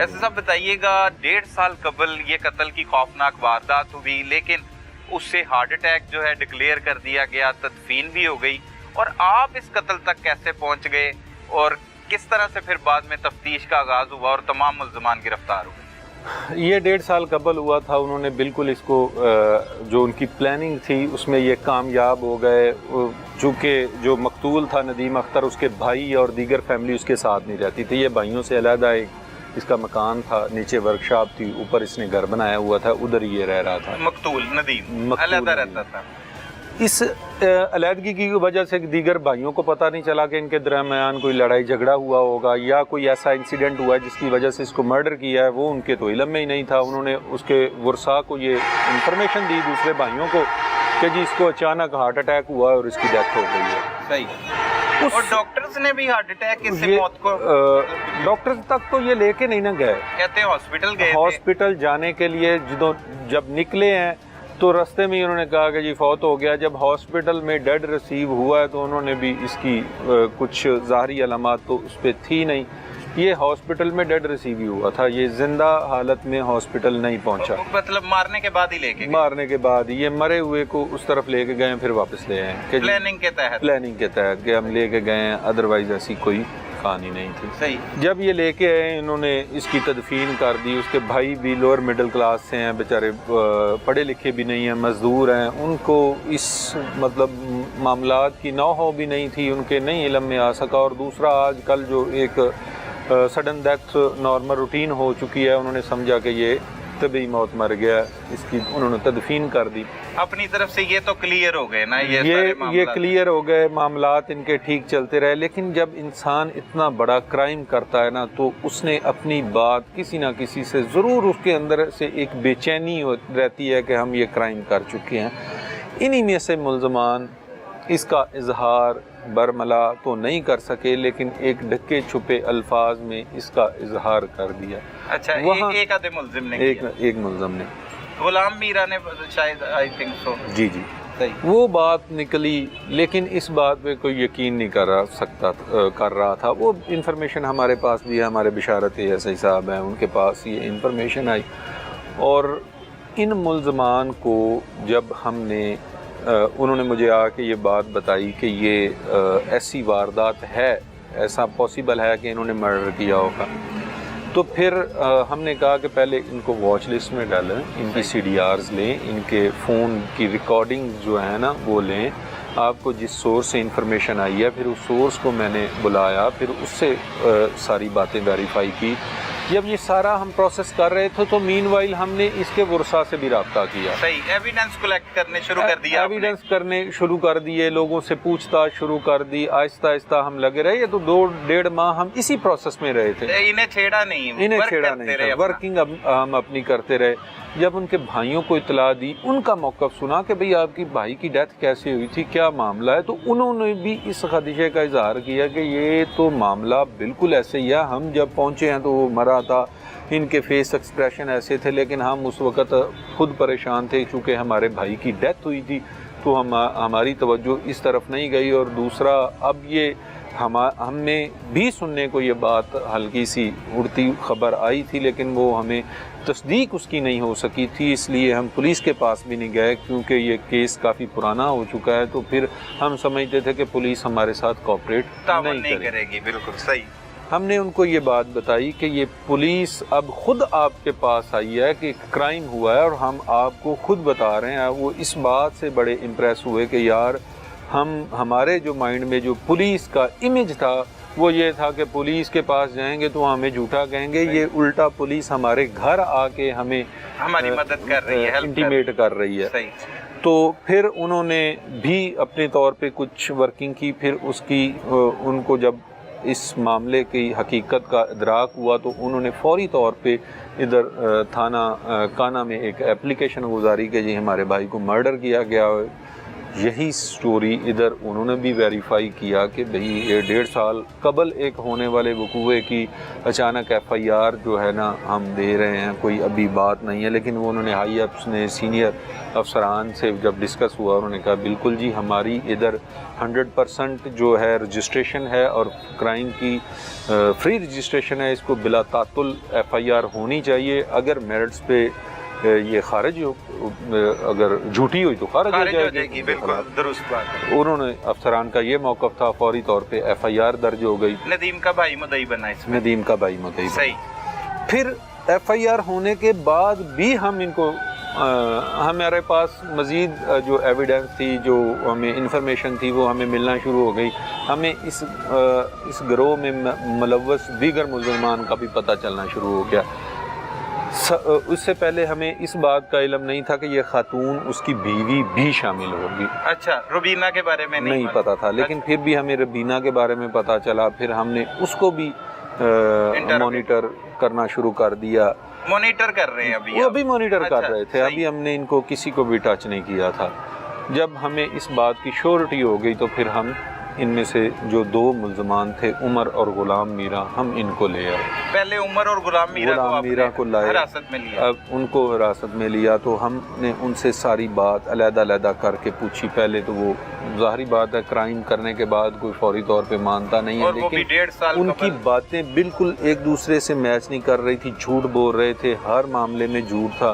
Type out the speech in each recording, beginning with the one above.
ایسے صاحب بتائیے گا 1.5 سال قبل یہ قتل کی خوفناک واردات ہوئی، لیکن اس سے ہارٹ اٹیک جو ہے ڈکلیئر کر دیا گیا، تدفین بھی ہو گئی، اور آپ اس قتل تک کیسے پہنچ گئے اور کس طرح سے پھر بعد میں تفتیش کا آغاز ہوا اور تمام ملزمان گرفتار ہوئے؟ یہ 1.5 سال قبل ہوا تھا، انہوں نے بالکل اس کو جو ان کی پلاننگ تھی اس میں یہ کامیاب ہو گئے، چونکہ جو مقتول تھا ندیم اختر اس کے بھائی اور دیگر فیملی اس کے ساتھ نہیں رہتی تھی، یہ بھائیوں سے علیحدہ ایک اس کا مکان تھا، نیچے ورکشاپ تھی، اوپر اس نے گھر بنایا ہوا تھا، ادھر یہ رہ رہا تھا۔ مقتول ندیم علیحدہ رہتا تھا۔ اس علیحدگی کی وجہ سے دیگر بھائیوں کو پتہ نہیں چلا کہ ان کے درمیان کوئی لڑائی جھگڑا ہوا ہوگا یا کوئی ایسا انسیڈنٹ ہوا ہے جس کی وجہ سے اس کو مرڈر کیا ہے، وہ ان کے تو علم میں ہی نہیں تھا۔ انہوں نے اس کے ورثاء کو یہ انفارمیشن دی، دوسرے بھائیوں کو، کہ جی اس کو اچانک ہارٹ اٹیک ہوا ہے اور اس کی ڈیتھ ہو گئی ہے۔ صحیح۔ اور ڈاکٹرز نے بھی ہارٹ اٹیک اس سے موت کو ڈاکٹرز تک تو یہ لے کے نہیں نہ گئے، کہتے ہیں ہاسپٹل گئے، ہاسپٹل جانے کے لیے جب نکلے ہیں تو رستے میں انہوں نے کہا کہ جی فوت ہو گیا۔ جب ہاسپٹل میں ڈیڈ ریسیو ہوا ہے تو انہوں نے بھی اس کی کچھ ظاہری علامات تو اس پہ تھی نہیں، یہ ہاسپٹل میں ڈیڈ ریسیو ہی ہوا تھا، یہ زندہ حالت میں ہاسپٹل نہیں پہنچا، مطلب مارنے کے بعد ہی لے کے مارنے کے بعد یہ مرے ہوئے کو اس طرف لے کے گئے، پھر واپس لے آئے کہ پلاننگ کے تحت کہ ہم لے کے گئے ہیں، ادروائز ایسی کوئی کہانی نہیں تھی۔ صحیح۔ جب یہ لے کے آئے انہوں نے اس کی تدفین کر دی۔ اس کے بھائی بھی لوور مڈل کلاس سے ہیں، بیچارے پڑھے لکھے بھی نہیں ہیں، مزدور ہیں، ان کو اس مطلب معاملات کی نو ہو بھی نہیں تھی، ان کے نہیں علم میں آ سکا۔ اور دوسرا آج کل جو ایک سڈن ڈیتھ نارمل روٹین ہو چکی ہے، انہوں نے سمجھا کہ یہ طبی موت مر گیا، اس کی انہوں نے تدفین کر دی۔ اپنی طرف سے یہ تو کلیئر ہو گئے نا، یہ کلیئر ہو گئے، معاملات ان کے ٹھیک چلتے رہے۔ لیکن جب انسان اتنا بڑا کرائم کرتا ہے نا تو اس نے اپنی بات کسی نہ کسی سے ضرور، اس کے اندر سے ایک بے چینی رہتی ہے کہ ہم یہ کرائم کر چکے ہیں۔ انہی میں سے ملزمان اس کا اظہار برملا تو نہیں کر سکے، لیکن ایک ڈھکے چھپے الفاظ میں اس کا اظہار کر دیا۔ اچھا، ایک آدھے ملزم نے، ایک ملزم نے، غلام میرا نے شاید، آئی تھنک سو۔ جی جی، وہ بات نکلی، لیکن اس بات پہ کوئی یقین نہیں کر رہا تھا۔ وہ انفارمیشن ہمارے پاس بھی ہے، ہمارے بشارت ایسائی صاحب ہیں، ان کے پاس یہ انفارمیشن آئی، اور ان ملزمان کو جب ہم نے انہوں نے مجھے آ کے یہ بات بتائی کہ یہ ایسی واردات ہے، ایسا پاسبل ہے کہ انہوں نے مرڈر کیا ہوگا، تو پھر ہم نے کہا کہ پہلے ان کو واچ لسٹ میں ڈالیں، ان کی سی ڈی آرز لیں، ان کے فون کی ریکارڈنگ جو ہے نا وہ لیں، آپ کو جس سورس سے انفارمیشن آئی ہے پھر اس سورس کو میں نے بلایا، پھر اس سے ساری باتیں ویریفائی کی۔ جب یہ سارا ہم پروسیس کر رہے تھے تو مین وائل ہم نے اس کے ورثاء سے بھی رابطہ کیا۔ صحیح، ایویڈنس کلیکٹ کرنے شروع کر دیا، ایویڈنس کرنے شروع کر دیے، لوگوں سے پوچھ تاچھ شروع کر دی، آہستہ آہستہ ہم لگے رہے۔ یہ تو 2.5 ماہ ہم اسی پروسیس میں رہے تھے، انہیں چھیڑا نہیں تھا، ورکنگ ہم اپنی کرتے رہے۔ جب ان کے بھائیوں کو اطلاع دی، ان کا موقف سنا کہ بھئی آپ کی بھائی کی ڈیتھ کیسے ہوئی تھی، کیا معاملہ ہے، تو انہوں نے بھی اس خدشے کا اظہار کیا کہ یہ تو معاملہ بالکل ایسے ہی ہے، ہم جب پہنچے ہیں تو وہ مرا تھا، ان کے فیس ایکسپریشن ایسے تھے، لیکن ہم اس وقت خود پریشان تھے چونکہ ہمارے بھائی کی ڈیتھ ہوئی تھی، تو ہماری توجہ اس طرف نہیں گئی۔ اور دوسرا، اب یہ ہم نے بھی سننے کو یہ بات ہلکی سی اڑتی خبر آئی تھی، لیکن وہ ہمیں تصدیق اس کی نہیں ہو سکی تھی، اس لیے ہم پولیس کے پاس بھی نہیں گئے، کیونکہ یہ کیس کافی پرانا ہو چکا ہے، تو پھر ہم سمجھتے تھے کہ پولیس ہمارے ساتھ کوآپریٹ نہیں کرے گی۔ بالکل صحیح۔ ہم نے ان کو یہ بات بتائی کہ یہ پولیس اب خود آپ کے پاس آئی ہے کہ کرائم ہوا ہے اور ہم آپ کو خود بتا رہے ہیں۔ وہ اس بات سے بڑے امپریس ہوئے کہ یار ہمارے جو مائنڈ میں جو پولیس کا امیج تھا وہ یہ تھا کہ پولیس کے پاس جائیں گے تو ہمیں جھوٹا کہیں گے، یہ الٹا پولیس ہمارے گھر آ کے ہماری مدد کر رہی ہے، انٹیمیٹ کر رہی ہے۔ تو پھر انہوں نے بھی اپنے طور پہ کچھ ورکنگ کی، پھر اس کی ان کو جب اس معاملے کی حقیقت کا ادراک ہوا تو انہوں نے فوری طور پہ ادھر تھانہ کانا میں ایک اپلیکیشن گزاری کہ جی ہمارے بھائی کو مرڈر کیا گیا ہے۔ یہی سٹوری ادھر انہوں نے بھی ویریفائی کیا کہ بھئی یہ 1.5 سال قبل ایک ہونے والے وقوعے کی اچانک FIR جو ہے نا ہم دے رہے ہیں، کوئی ابھی بات نہیں ہے، لیکن وہ انہوں نے ہائی اپس نے سینئر افسران سے جب ڈسکس ہوا انہوں نے کہا بالکل جی ہماری ادھر 100% جو ہے رجسٹریشن ہے اور کرائم کی فری رجسٹریشن ہے، اس کو بلا تعطل FIR ہونی چاہیے، اگر میرٹس پہ یہ خارج ہو، اگر جھوٹی ہوئی تو خارج ہو جائے گی۔ بالکل درست بات ہے۔ انہوں نے افسران کا یہ موقف تھا، فوری طور پہ FIR درج ہو گئی، ندیم کا بھائی مدعی بنا اس میں، ندیم کا بھائی مدعی بنا۔ صحیح۔ پھر FIR ہونے کے بعد بھی ہم ان کو ہمارے پاس مزید جو ایویڈنس تھی، جو ہمیں انفارمیشن تھی، وہ ہمیں ملنا شروع ہو گئی۔ ہمیں اس گروہ میں ملوث دیگر ملزمان کا بھی پتہ چلنا شروع ہو گیا۔ اس سے پہلے ہمیں اس بات کا علم نہیں تھا کہ یہ خاتون اس کی بیوی بھی شامل ہوگی۔ اچھا، روبینہ کے بارے میں نہیں پتا تھا، لیکن پھر بھی ہمیں ربینہ کے بارے میں پتا چلا، پھر ہم نے اس کو بھی مانیٹر کرنا شروع کر دیا۔ مانیٹر کر رہے ہیں ابھی؟ وہ ابھی مانیٹر کر رہے تھے، صحیح۔ ابھی ہم نے ان کو کسی کو بھی ٹچ نہیں کیا تھا۔ جب ہمیں اس بات کی شیورٹی ہو گئی تو پھر ہم ان میں سے جو 2 ملزمان تھے، عمر اور غلام میرا، ہم ان کو لے آئے۔ پہلے عمر اور غلام میرا کو لائے، حراست میں لیا۔ اب ان کو حراست میں لیا تو ہم نے ان سے ساری بات علیحدہ علیحدہ کر کے پوچھی۔ پہلے تو وہ ظاہری بات ہے کرائم کرنے کے بعد کوئی فوری طور پہ مانتا نہیں ہے، لیکن ان کی باتیں بالکل ایک دوسرے سے میچ نہیں کر رہی تھی، جھوٹ بول رہے تھے، ہر معاملے میں جھوٹ تھا۔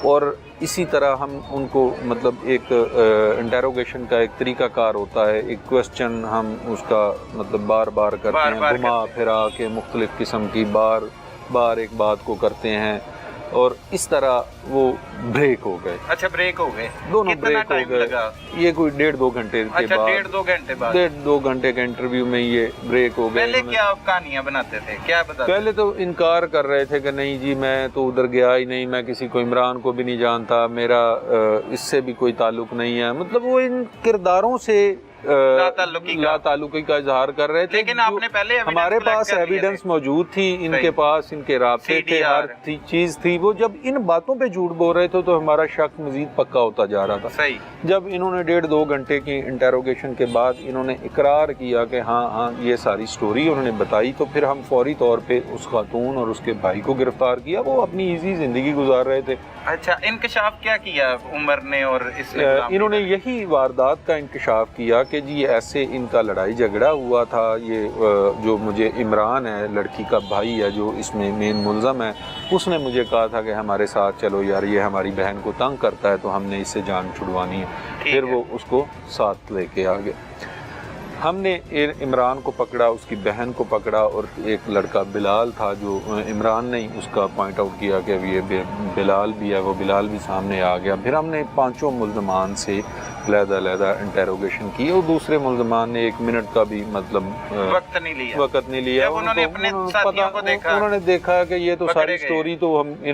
اور اسی طرح ہم ان کو مطلب ایک انٹیروگیشن کا ایک طریقہ کار ہوتا ہے، ایک کوسچن ہم اس کا مطلب بار بار کرتے ہیں، گھما پھرا کے مختلف قسم کی بار ایک بات کو کرتے ہیں، اور اس طرح وہ بریک ہو گئے۔ اچھا، بریک ہو گئے، دونوں بریک ہو گئے۔ یہ کوئی 1.5-2 گھنٹے کے بعد، 1.5-2 گھنٹے کے انٹرویو میں یہ بریک ہو گئے۔ پہلے کیا کہانیاں بناتے تھے، کیا بتاتے؟ پہلے تو انکار کر رہے تھے کہ نہیں جی میں تو ادھر گیا ہی نہیں، میں کسی کو عمران کو بھی نہیں جانتا، میرا اس سے بھی کوئی تعلق نہیں ہے، مطلب وہ ان کرداروں سے لا تعلقی کا اظہار کر رہے تھے۔ لیکن آپ نے پہلے ہمارے پاس ایویڈنس موجود تھی، ان کے پاس ان کے رابطے تھے، ہر چیز تھی۔ وہ جب ان باتوں پہ جھوٹ بول رہے تھے تو ہمارا شک مزید پکا ہوتا جا رہا تھا۔ صحیح۔ جب انہوں نے 1.5-2 گھنٹے کی انٹیروگیشن کے بعد انہوں نے اقرار کیا کہ ہاں یہ ساری سٹوری انہوں نے بتائی، تو پھر ہم فوری طور پہ اس خاتون اور اس کے بھائی کو گرفتار کیا۔ وہ اپنی ایزی زندگی گزار رہے تھے۔ اچھا، انکشاف کیا کیا عمر نے اور اس نے؟ انہوں نے یہی واردات کا انکشاف کیا کہ جی ایسے ان کا لڑائی جھگڑا ہوا تھا، یہ جو مجھے عمران ہے لڑکی کا بھائی ہے جو اس میں مین ملزم ہے، اس نے مجھے کہا تھا کہ ہمارے ساتھ چلو یار، یہ ہماری بہن کو تنگ کرتا ہے تو ہم نے اس سے جان چھڑوانی ہے۔ پھر وہ اس کو ساتھ لے کے آگے، ہم نے عمران کو پکڑا، اس کی بہن کو پکڑا، اور ایک لڑکا بلال تھا جو عمران نے اس کا پوائنٹ آؤٹ کیا کہ یہ بلال بھی ہے، وہ بلال بھی سامنے آ گیا۔ پھر ہم نے 5 ملزمان سے علیحدہ انٹیروگیشن کی، اور دوسرے ملزمان نے 1 منٹ کا بھی مطلب وقت نہیں لیا۔ انہوں نے اپنے ساتھیوں کو دیکھا، انہوں نے دیکھا کہ یہ تو ساری سٹوری تو ہم